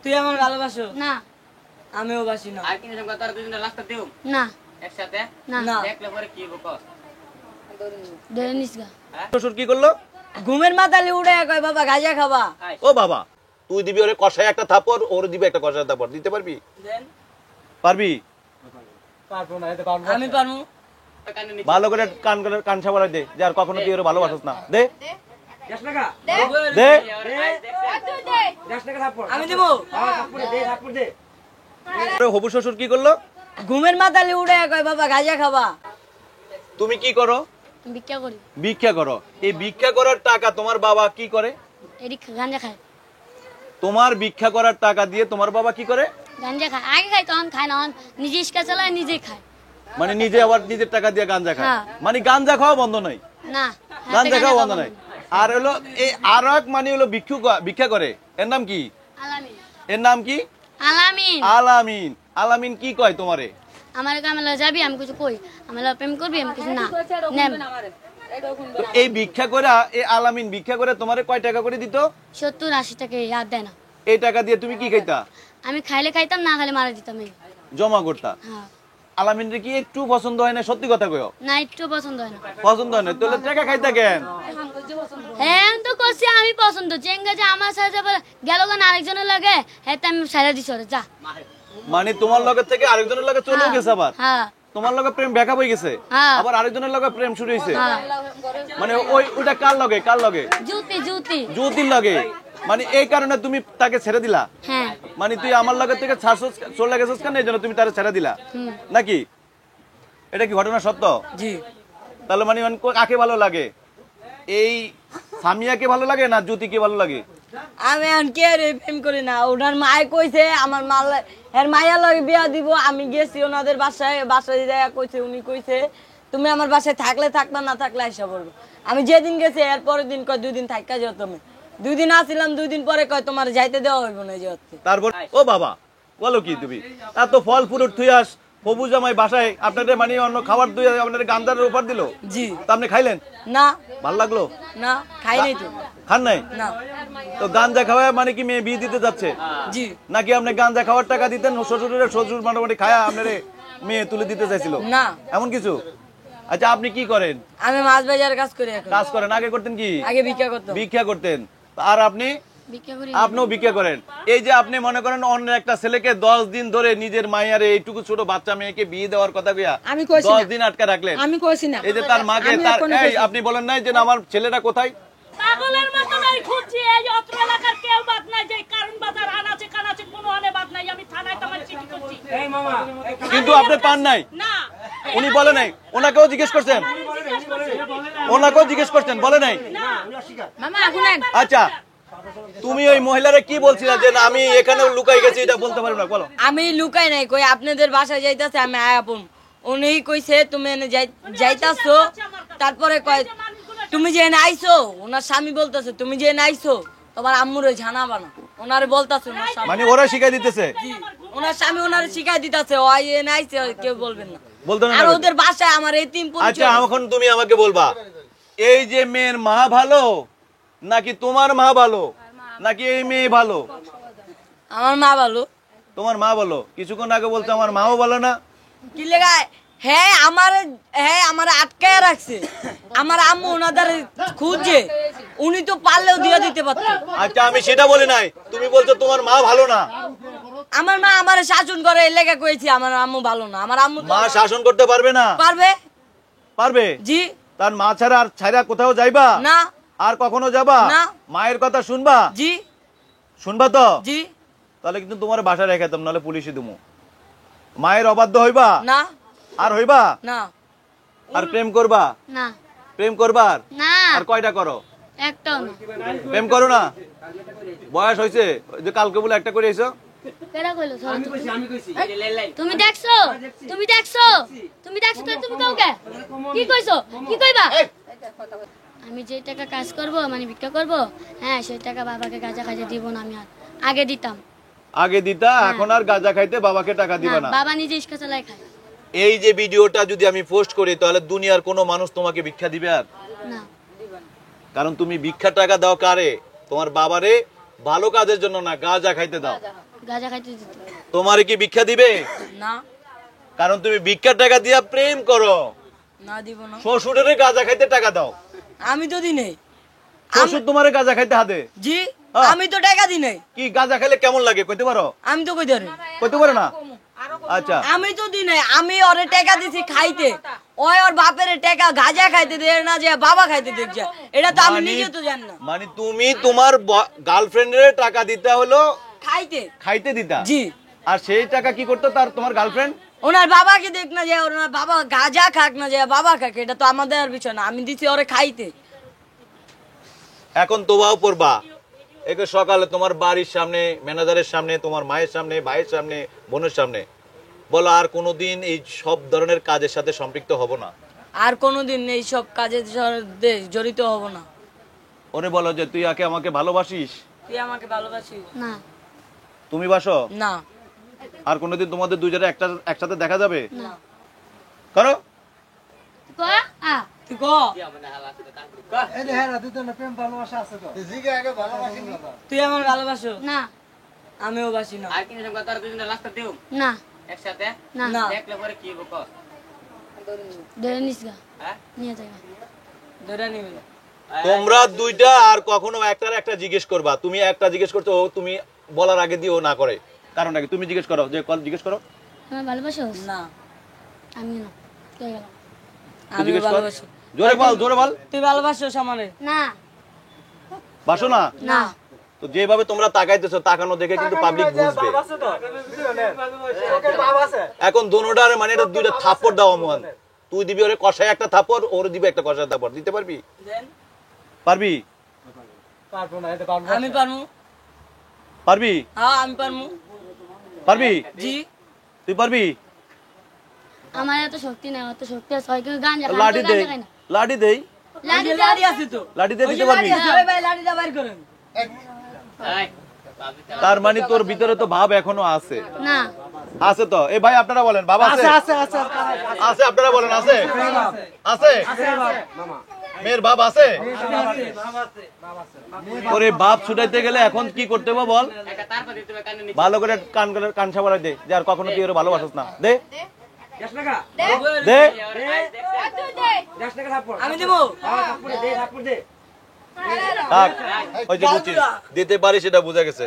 তুই আমার ভালোবাসো না আমিও বাসি না। আর কি নিছাম কথা দুইজনে লাস্টটা দিও না একসাথে না না দেখলে পরে কি হবো কস ধরে নিস গা শ্বশুর কি করলো? ঘুমের মাতালে উড়ে কয় বাবা গাঁজা খাবা। ও বাবা, তুই দিবি ওরে কষায় একটা থাপড়, ওর দিবি একটা কষায় থাপড়, দিতে পারবি? দেন পারবি? আমি পারমু। ভালো করে কান সাবাড়াই দে, যে আর কখনো তুই ওরে ভালোবাসিস না। দে দে। আমি দিব। হবু শ্বশুর কি করলো? ঘুমের মাতালে উড়ে কয় বাবা গাঁজা খাবা। তুমি কি করো? ভিক্ষা করি ভিক্ষা করো। এই ভিক্ষা করার টাকা তোমার বাবা কি করে? এটি গাঞ্জা খায় তোমার ভিক্ষা করার টাকা দিয়ে তোমার বাবা কি করে? গাঞ্জা খায় আগে খায় তখন খায় না নিজে ইস্কা চালায় নিজে খায় মানে নিজে আবার নিজের টাকা দিয়ে গাঞ্জা খায়। হ্যাঁ। মানে গাঞ্জা খাওয়া বন্ধ নাই, না গাঞ্জা খাওয়া বন্ধ নাই। আর হলো এই আর এক মানে হলো ভিক্ষা করে, এর নাম কি? আলামিন এর নাম কি? আলামিন আলামিন। আলামিন কি কয় তোমারে? আমার কামলা যাবি আমি কিছু কই আমার প্রেম করবি আমি কিছু না নেম তো এই ভিক্ষা করে, এই আলামিন ভিক্ষা করে তোমারে কয় টাকা করে দিত? 70-80 টাকা ইয়াদ দেয় না এই টাকা দিয়ে তুমি কি খাইতা? আমি খাইলে খাইতাম না খাইলে মারা দিতাম এই জমা করতা। হ্যাঁ আলামিনরে কি একটু পছন্দ হয় না? সত্যি কথা কইও। না একটু পছন্দ হয় না পছন্দ হয় না তাহলে টাকা খাইতা কেন? হ্যাঁ আমি তো করছি আমি পছন্দ চেঙ্গা যে আমার সাথে গেল গান আরেকজনের লাগে হ্যাঁ তো আমি সারা দিছি ওরে যা মানে তোমার লগে থেকে আরেকজনের লগে চলেও গেছে, আবার হ্যাঁ তোমার লগে প্রেম ব্যাকআপ হয়ে গেছে, হ্যাঁ। আবার আরেকজনের লগে প্রেম শুরু হইছে। হ্যাঁ মানে ওইটা কার লগে? জুতি জুতি জ্যোতির লগে। মানে এই কারণে তুমি তাকে ছেড়ে দিলা? হ্যাঁ মানে তুই আমার লগে থেকে চলে গেছিস কেন, এই জন্য তুমি তারে ছেড়ে দিলা নাকি? এটা কি ঘটনা সত্য? জি। তাহলে মানে কাকে ভালো লাগে? এই সামিয়াকে ভালো লাগে না জ্যোতিকে ভালো লাগে? আমি এখন কে রে প্রেম করি না। ওনার মায় কইছে আমার এর মায়ের লগে বিয়া দিব। আমি গেছি ওনাদের বাসায় যায় কইছে, উনি কইছে তুমি আমার বাসায় থাকলে থাকবা, না থাকলে আইসা বলবো। আমি যেদিন গেছি এর পরের দিন কয় 2 দিন থাকা যাও তুমি। 2 দিন আসিলাম, 2 দিন পরে কয় তোমার যাইতে দেওয়া হইব না যে হচ্ছে। তারপর ও বাবা বলো কি তুমি? এত ফল ফুরুট থুই আস হবু জামাই বাসায় আপনাদের মানে অন্য খাবার দুই আপনাদের গান্ধারের উপর দিল, জি। তা আপনি খাইলেন? না ভাল লাগলো না খাই নাই তো। খান নাই? না। তো গাঞ্জা খাওয়ায় মানে কি মেয়ে বিয়ে দিতে যাচ্ছে জি। নাকি আপনি গাঞ্জা খাওয়ার টাকা দিতেন, শ্বশুর মোটামুটি খায়া আপনার মেয়ে তুলে দিতে চাইছিল না। এমন কিছু? আচ্ছা আপনি কি করেন? আমি মাছ বাজার কাজ করি এখন। কাজ করেন? আগে করতেন কি? আগে ভিক্ষা করতাম। ভিক্ষা করতেন। আর আপনি? ভিক্ষা করি আপনিও ভিক্ষা করেন। এই যে আপনি মনে করেন অন্য একটা ছেলেকে 10 দিন ধরে নিজের মায়ের এইটুকু ছোট বাচ্চা মেয়েকে বিয়ে দেওয়ার কথা কইয়া আমি কইছি 10 না। দিন আটকে রাখলেন। আমি কইছি না। এই যে তার মাকে আমি তার এখনো এই কইছি। আপনি বলেন নাই যে আমার ছেলেটা কোথায়? পাগলের মতো নাই খুঁজছি এই অত্র এলাকার কেউ বাদ নাই যে কারণ বাজার আনাচে কানাচে কোনো আনে বাদ নাই। আমি থানায় তোমার চিঠি করছি কিন্তু আপনি পান নাই? না উনি বলে নাই? ওনাকেও জিজ্ঞেস করছেন? ওনাকেও জিজ্ঞেস করছেন, বলে নাই? মামা আগুনেন আচ্ছা তুমি ওই মহিলারে কি বলছিলা যে না, আমি এখানে লুকাই গেছি এটা বলতে পারবো না? বলো। আমি লুকাই নাই, কই আপনাদের বাসায় যাইতাছে আমি আয়াপন। উনি কইছে তুমি এনে যাইতাছো, তারপরে কয় তুমি যে এনে আইছো। ওনার স্বামী বলতেছে তুমি যে এনে আইছো তোমার আম্মুরে জানাবা না। ওনারে বলতাছে ওনার স্বামী। মানে ওরা শিখাই দিতেছে? ওনার স্বামী ওনারে শিখাই দিতাছে ও এনে আইছে কেউ বলবেন না। বলতে না? আর ওদের বাসায় আমার এতিম আচ্ছা পরিচয়। এখন তুমি আমাকে বলবা এই যে মেয়ের মা ভালো নাকি তোমার মা ভালো নাকি এই মেয়ে ভালো? আমার মা ভালো। তোমার মা ভালো? কিছুক্ষণ আগে বলছো আমার মাও ভালো না। কি লেগায়? হ্যাঁ আমার আটকায় রাখছে। আমার আম্মু ওনাদের খুঁজছে, উনি তো পারলেও দিয়ে দিতে পারতেন। আচ্ছা আমি সেটা বলি নাই, তুমি বলছো তোমার মা ভালো না। আমার মা আমার শাসন করে, এই লেগে কইছি আমার আম্মু ভালো না। আমার আম্মু মা শাসন করতে পারবে না? পারবে। পারবে? জি। তার মা ছাড়া আর ছাইরা কোথাও যাইবা না। আর কখনো যাবা না। মায়ের কথা শুনবা? জি। শুনবা তো? জি। তাহলে কিন্তু তোমার বাসায় রেখাতাম, নাহলে পুলিশে দিমু। মায়ের অবাধ্য হইবা? না। আর হইবা না। আর প্রেম করবা? না প্রেম করবার? না আর কয়টা করো? একটাও না প্রেম করো না? বয়স হয়েছে? ওই যে কালকে বলে একটা করে এসো। কেডা কইলো তুমি দেখছো তুমি দেখছো তুমি দেখছো তো তুমি কাউকে কি কইছো কি কইবা আমি যে টাকা কাজ করব মানে ভিক্ষা করব হ্যাঁ সেই টাকা বাবাকে গাঁজা খাইতে দিব না আমি আর আগে দিতাম আগে দিতা, এখন আর গাঁজা খাইতে বাবাকে টাকা দিবা না? বাবা নিজে ইস্কা চালায় খায়। এই যে ভিডিওটা যদি আমি পোস্ট করি তাহলে দুনিয়ার কোনো মানুষ তোমাকে ভিক্ষা দিবে আর? না কারণ তুমি ভিক্ষা টাকা দাও কারে? তোমার বাবারে, ভালো কাজের জন্য না, গাঁজা খাইতে দাও। গাঁজা খাইতে দিত। তোমারে কি ভিক্ষা দিবে? না কারণ তুমি ভিক্ষার টাকা দিয়া প্রেম করো। না দিব না। শ্বশুরের গাঁজা খাইতে টাকা দাও। আমি তো দিই নাই। শ্বশুর তোমারে গাঁজা খাইতে হাতে। জি হ্যাঁ। আমি তো টাকা দিই নাই। কি গাঁজা খাইলে কেমন লাগে কইতে পারো? আমি তো কইতে পারি। কইতে পারো না? আচ্ছা, আমি তো দিই নাই। আমি ওরে টাকা দিছি খাইতে, ওই ওর বাপের টাকা গাঁজা খাইতে দে না, যে বাবা খাইতে দেখছে, এটা তো আমি নিজে তো জানি না। মানে তুমি তোমার গার্লফ্রেন্ডের টাকা দিতে হলো খাইতে খাইতে দিতা। জি। আর সেই টাকা কি করতো তার তোমার গার্লফ্রেন্ড? ওনার বাবাকে দেখ না, যে ওনার বাবা গাঁজা খাক না, যে বাবা খাক, এটা তো আমাদের আর বিষয় না। আমি দিছি ওরে খাইতে। এখন তোবাও পড়বা। একে সকালে তোমার বাড়ির সামনে, ম্যানেজারের সামনে, তোমার মায়ের সামনে, ভাইয়ের সামনে, বোনের সামনে বলো আর কোনোদিন এই সব ধরনের কাজের সাথে সম্পৃক্ত হব না। আর কোনোদিন এই সব কাজের সাথে জড়িত হব না। ওরে বলো যে তুই আগে আমাকে ভালোবাসিস। তুই আমাকে ভালোবাসিস? না তুমি বাসো না। আর কোনোদিন তোমাদের দুজনে একসাথে দেখা যাবে? না করো। ক আ তুই ক, তুই আমার ভালোবাসো? না আমিও বাসি না। আর কি নিলাম তার দুজনে লাস্টটা দেব না একসাথে? না না। দেখলে পরে কি হইব কস? ধরে নিস গা, হ্যাঁ? নিয়ে যাই ধরে নিবি না। তোমরা দুইটা আর কখনো একটার একটা জিজ্ঞেস করবা। তুমি একটা জিজ্ঞেস করছো, ও তুমি বলার আগে দিয়ে ও না করে। কারণটা কি? তুমি জিজ্ঞেস করো, যে কল জিজ্ঞেস করো। আমার ভালোবাসো? না আমি না কই গেল? তুই আমি জিজ্ঞেস কর। ভালোবাসি। জোরে বল, জোরে বল। তুই ভালোবাসোস আমারে? না বাসো না? না তো যেভাবে তোমরা তাকাইতেছো, তাকানো দেখে কিন্তু পাবলিক বুঝবে। এখন দোনোটার মানে এটা দুইটা থাপ্পড় দাও মন। তুই দিবি ওরে কষায় একটা থাপ্পড়, ওরে দিবি একটা কষায় থাপ্পড়। দিতে পারবি? দেন। পারবি? আমি পারমু। পারবি? হ্যাঁ আমি পারমু। পারবি? জি। তুই পারবি? আমার এত শক্তি নাই, অত শক্তি আছে হয় কিন্তু গাঁজা খাই, লাঠি দেই, খাই না। লাঠি দেই, লাঠি ওই যে লাঠি আছে তো। লাঠি দিয়ে ওই দিতে যে পারবি? লাঠি আছে, ওই ভাই লাঠিটা বাইর করেন। এই বাবি চালা। তার মানে তোর ভিতরে তো ভাব এখনো আছে। না আছে তো? এই ভাই আপনারা বলেন, বাবা আছে? আছে, আপনারা বলেন আছে? আছে? মেয়ের বাপ আছে? ওরে বাপ ছুটাইতে গেলে এখন কি করতে হবে বল? একটা তারপর দিতে হবে কানে নিচে। ভালো করে কান সাবাড়াই দে, যে আর কখনো তুই ওরে ভালোবাসিস না। দে দে। আমি দেবো। থাক, ওই যে বুঝছিস দিতে পারিস, সেটা বুঝা গেছে।